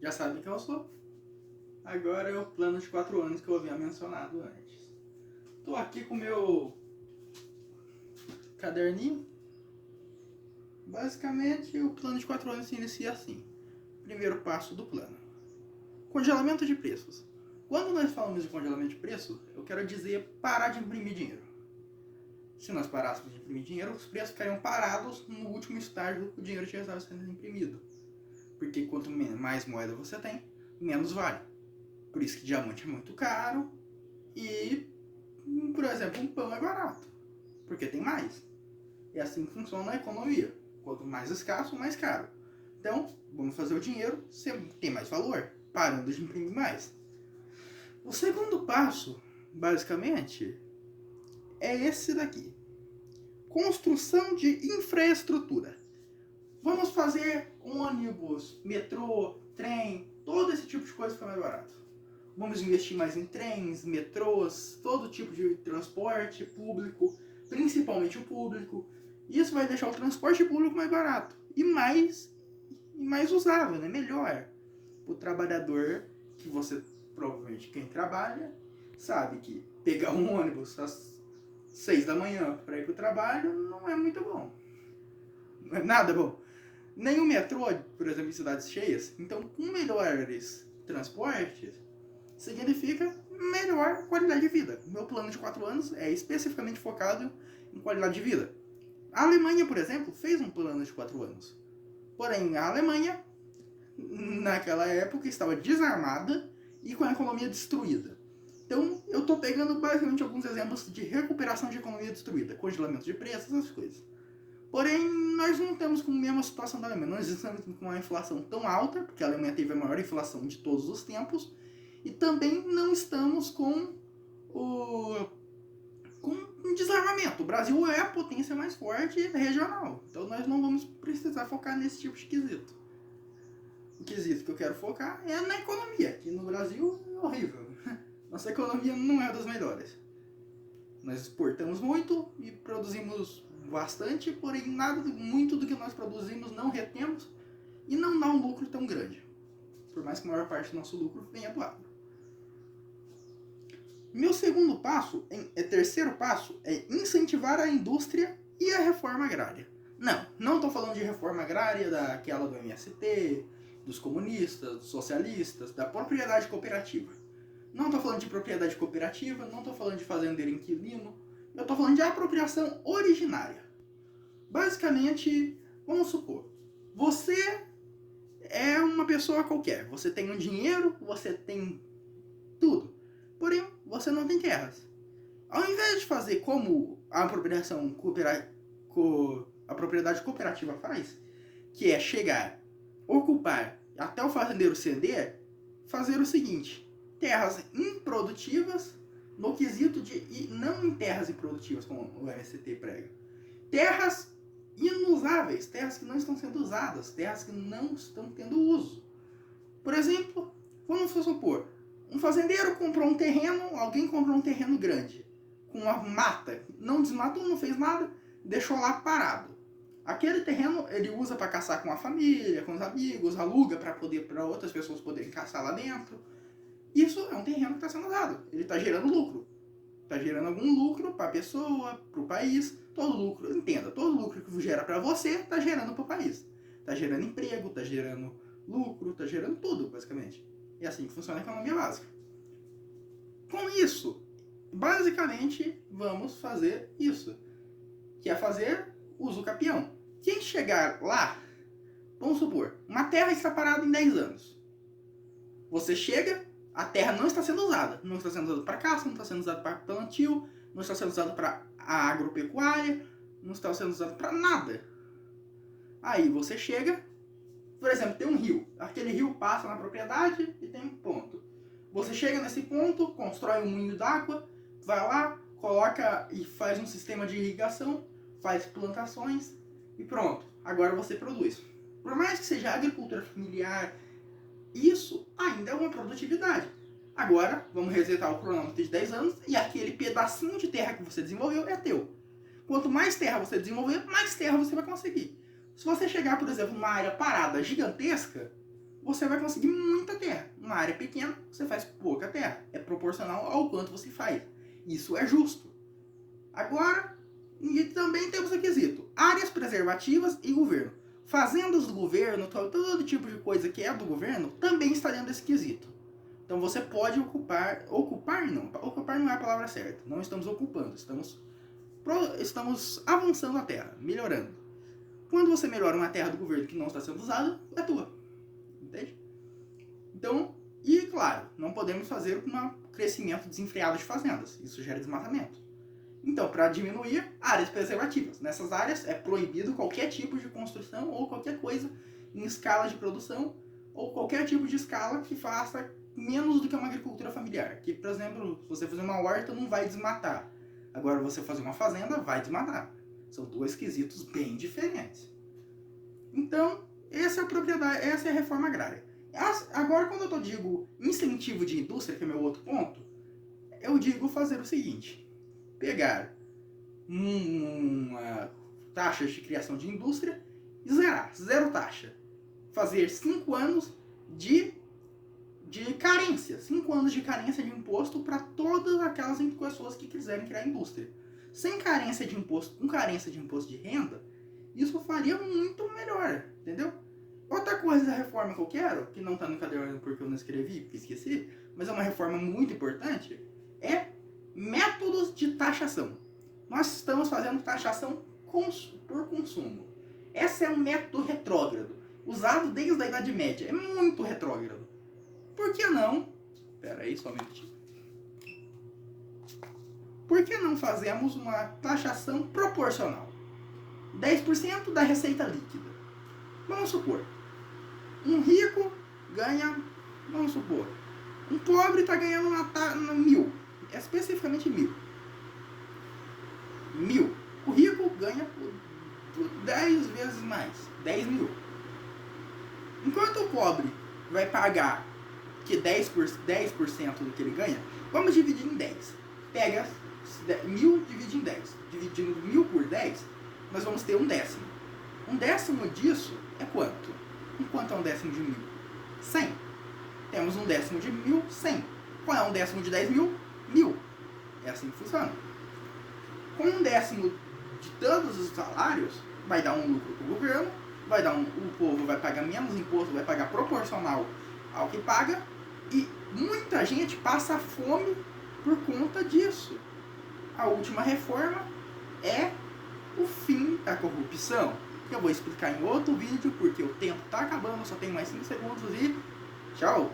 já sabe quem eu sou. Agora é o plano de 4 anos que eu havia mencionado antes. Estou aqui com o meu caderninho. Basicamente, o plano de 4 anos se inicia assim. Primeiro passo do plano: congelamento de preços. Quando nós falamos de congelamento de preço, eu quero dizer parar de imprimir dinheiro. Se nós parássemos de imprimir dinheiro, os preços ficariam parados no último estágio que o dinheiro já estava sendo imprimido. Porque quanto mais moeda você tem, menos vale. Por isso que diamante é muito caro e, por exemplo, um pão é barato, porque tem mais. É assim que funciona a economia. Quanto mais escasso, mais caro. Então, vamos fazer o dinheiro ter mais valor, parando de imprimir mais. O segundo passo, basicamente, é esse daqui: construção de infraestrutura. Vamos fazer ônibus, metrô, trem, todo esse tipo de coisa fica mais barato. Vamos investir mais em trens, metrôs, todo tipo de transporte público, principalmente o público. Isso vai deixar o transporte público mais barato e mais usável, né? Melhor. O trabalhador, que você, provavelmente quem trabalha, sabe que pegar um ônibus às 6 da manhã para ir para o trabalho não é muito bom. Não é nada bom. Nem o metrô, por exemplo, em cidades cheias. Então, com melhores transportes, significa melhor qualidade de vida. O meu plano de 4 anos é especificamente focado em qualidade de vida. A Alemanha, por exemplo, fez um plano de 4 anos. Porém, a Alemanha, naquela época, estava desarmada e com a economia destruída. Então, eu estou pegando basicamente alguns exemplos de recuperação de economia destruída, congelamento de preços, essas coisas. Porém, nós não estamos com a mesma situação da Alemanha. Nós estamos com uma inflação tão alta, porque a Alemanha teve a maior inflação de todos os tempos, e também não estamos com um desarmamento. O Brasil é a potência mais forte regional, então nós não vamos precisar focar nesse tipo de quesito. O quesito que eu quero focar é na economia, que no Brasil é horrível. Nossa economia não é das melhores. Nós exportamos muito e produzimos bastante, porém muito do que nós produzimos não retemos e não dá um lucro tão grande. Por mais que a maior parte do nosso lucro venha do agro. Meu segundo passo, terceiro passo, é incentivar a indústria e a reforma agrária. Não estou falando de reforma agrária daquela do MST, dos comunistas, dos socialistas, da propriedade cooperativa. Não estou falando de propriedade cooperativa, não estou falando de fazendeiro inquilino, eu estou falando de apropriação originária. Basicamente, vamos supor, você é uma pessoa qualquer, você tem um dinheiro, você tem tudo, porém você não tem terras. Ao invés de fazer como a propriedade cooperativa faz, que é chegar, ocupar até o fazendeiro ceder, fazer o seguinte: terras improdutivas, no quesito de, e não em terras improdutivas como o MST prega, terras inusáveis, terras que não estão sendo usadas, terras que não estão tendo uso. Por exemplo, vamos supor, um fazendeiro comprou um terreno, alguém comprou um terreno grande, com uma mata, não desmatou, não fez nada, deixou lá parado. Aquele terreno ele usa para caçar com a família, com os amigos, aluga para outras pessoas poderem caçar lá dentro. Isso é um terreno que está sendo usado, ele está gerando lucro. Está gerando algum lucro para a pessoa, para o país. Todo lucro, entenda, todo lucro que gera para você está gerando para o país. Está gerando emprego, está gerando lucro, está gerando tudo, basicamente. É assim que funciona a economia básica. Com isso, basicamente, vamos fazer isso. Que é fazer uso capião. Quem chegar lá, vamos supor, uma terra está parada em 10 anos. Você chega, a terra não está sendo usada. Não está sendo usada para caça, não está sendo usada para plantio, não está sendo usada para a agropecuária, não está sendo usada para nada. Aí você chega, por exemplo, tem um rio. Aquele rio passa na propriedade e tem um ponto. Você chega nesse ponto, constrói um moinho d'água, vai lá, coloca e faz um sistema de irrigação, faz plantações e pronto. Agora você produz. Por mais que seja agricultura familiar, isso ainda é uma produtividade. Agora, vamos resetar o cronômetro de 10 anos e aquele pedacinho de terra que você desenvolveu é teu. Quanto mais terra você desenvolver, mais terra você vai conseguir. Se você chegar, por exemplo, numa área parada gigantesca, você vai conseguir muita terra. Uma área pequena, você faz pouca terra. É proporcional ao quanto você faz. Isso é justo. Agora, e também temos o quesito: áreas preservativas e governo. Fazendas do governo, todo tipo de coisa que é do governo, também está dentro desse quesito. Então você pode ocupar não é a palavra certa. Não estamos ocupando, estamos avançando a terra, melhorando. Quando você melhora uma terra do governo que não está sendo usada, é tua. Entende? Então, e claro, não podemos fazer um crescimento desenfreado de fazendas. Isso gera desmatamento. Então, para diminuir, áreas preservativas. Nessas áreas é proibido qualquer tipo de construção ou qualquer coisa em escala de produção ou qualquer tipo de escala que faça menos do que uma agricultura familiar. Que, por exemplo, se você fazer uma horta, não vai desmatar. Agora, você fazer uma fazenda, vai desmatar. São dois quesitos bem diferentes. Então, essa é a reforma agrária. Agora, quando eu digo incentivo de indústria, que é meu outro ponto, eu digo fazer o seguinte: pegar uma taxa de criação de indústria e zerar, zero taxa. Fazer 5 anos de carência, 5 anos de carência de imposto para todas aquelas pessoas que quiserem criar indústria. Sem carência de imposto, com carência de imposto de renda, isso faria muito melhor, entendeu? Outra coisa da reforma que eu quero, que não está no caderno porque eu não escrevi, porque esqueci, mas é uma reforma muito importante, é métodos de taxação. Nós estamos fazendo taxação por consumo. Esse é um método retrógrado, usado desde a Idade Média. É muito retrógrado. Por que não? Espera aí só um minutinho. Por que não fazemos uma taxação proporcional? 10% da receita líquida. Vamos supor, um rico ganha, vamos supor, um pobre está ganhando 1.000, especificamente 1.000. 1.000. O rico ganha 10 vezes mais, 10.000. Enquanto o pobre vai pagar que 10% do que ele ganha, vamos dividir em 10. Pega 1.000, divide em 10. Dividindo 1.000 por 10, nós vamos ter um décimo. Um décimo disso é quanto? E quanto é um décimo de 1.000? 100. Temos um décimo de 1.000, 100. Qual é um décimo de 10.000? 1.000. É assim que funciona. Com um décimo de todos os salários, vai dar um lucro para o governo, o povo vai pagar menos imposto, vai pagar proporcional ao que paga, e muita gente passa fome por conta disso. A última reforma é o fim da corrupção, que eu vou explicar em outro vídeo, porque o tempo está acabando, só tem mais 5 segundos e tchau!